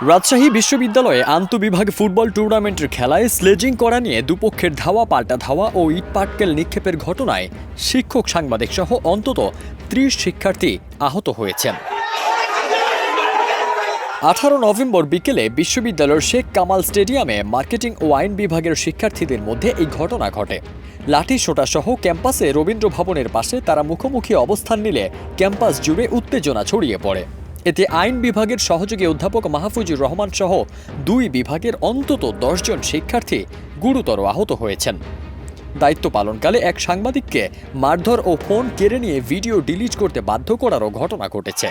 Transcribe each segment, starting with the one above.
রাজশাহী বিশ্ববিদ্যালয়ে আন্তঃবিভাগ ফুটবল টুর্নামেন্টের খেলায় স্লেজিং করা নিয়ে দুপক্ষের ধাওয়া পাল্টা ধাওয়া ও ইটপাটকেল নিক্ষেপের ঘটনায় শিক্ষক সাংবাদিক সহ অন্তত ৩০ শিক্ষার্থী আহত হয়েছেন। ১৮ নভেম্বর বিকেলে বিশ্ববিদ্যালয়ের শেখ কামাল স্টেডিয়ামে মার্কেটিং ও আইন বিভাগের শিক্ষার্থীদের মধ্যে এই ঘটনা ঘটে। লাঠি সোটা সহ ক্যাম্পাসে রবীন্দ্র ভবনের পাশে তারা মুখোমুখি অবস্থান নিলে ক্যাম্পাস জুড়ে উত্তেজনা ছড়িয়ে পড়ে। এতে আইন বিভাগের সহযোগী অধ্যাপক মাহফুজুর রহমান সহ ২ বিভাগের অন্তত ১০ জন শিক্ষার্থী গুরুতর আহত হয়েছেন। দায়িত্ব পালনকালে এক সাংবাদিককে মারধর ও ফোন কেড়ে নিয়ে ভিডিও ডিলিট করতে বাধ্য করারও ঘটনা ঘটেছে।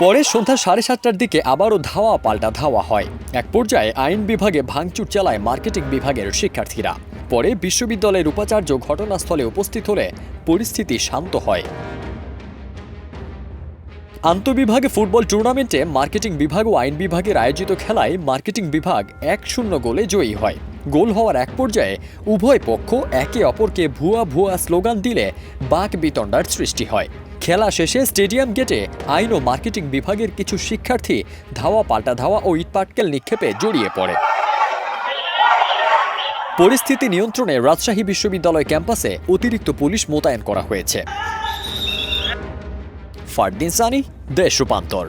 পরে সন্ধ্যা ৭:৩০টার দিকে আবারও ধাওয়া পাল্টা ধাওয়া হয়। এক পর্যায়ে আইন বিভাগে ভাঙচুর চালায় মার্কেটিং বিভাগের শিক্ষার্থীরা। পরে বিশ্ববিদ্যালয়ের উপাচার্য ঘটনাস্থলে উপস্থিত হলে পরিস্থিতি শান্ত হয়। আন্তঃবিভাগ ফুটবল টুর্নামেন্টে মার্কেটিং বিভাগ ও আইন বিভাগের আয়োজিত খেলায় মার্কেটিং বিভাগ ১-০ গোলে জয়ী হয়। গোল হওয়ার এক পর্যায়ে উভয় পক্ষ একে অপরকে ভুয়া ভুয়া স্লোগান দিলে বাকবিতণ্ডার সৃষ্টি হয়। খেলা শেষে স্টেডিয়াম গেটে আইন ও মার্কেটিং বিভাগের কিছু শিক্ষার্থী ধাওয়া পাল্টা ধাওয়া ও ইটপাটকেল নিক্ষেপে জড়িয়ে পড়ে। পরিস্থিতি নিয়ন্ত্রণে রাজশাহী বিশ্ববিদ্যালয় ক্যাম্পাসে অতিরিক্ত পুলিশ মোতায়েন করা হয়েছে। ফারদিন সানি, দেশ রূপান্তর।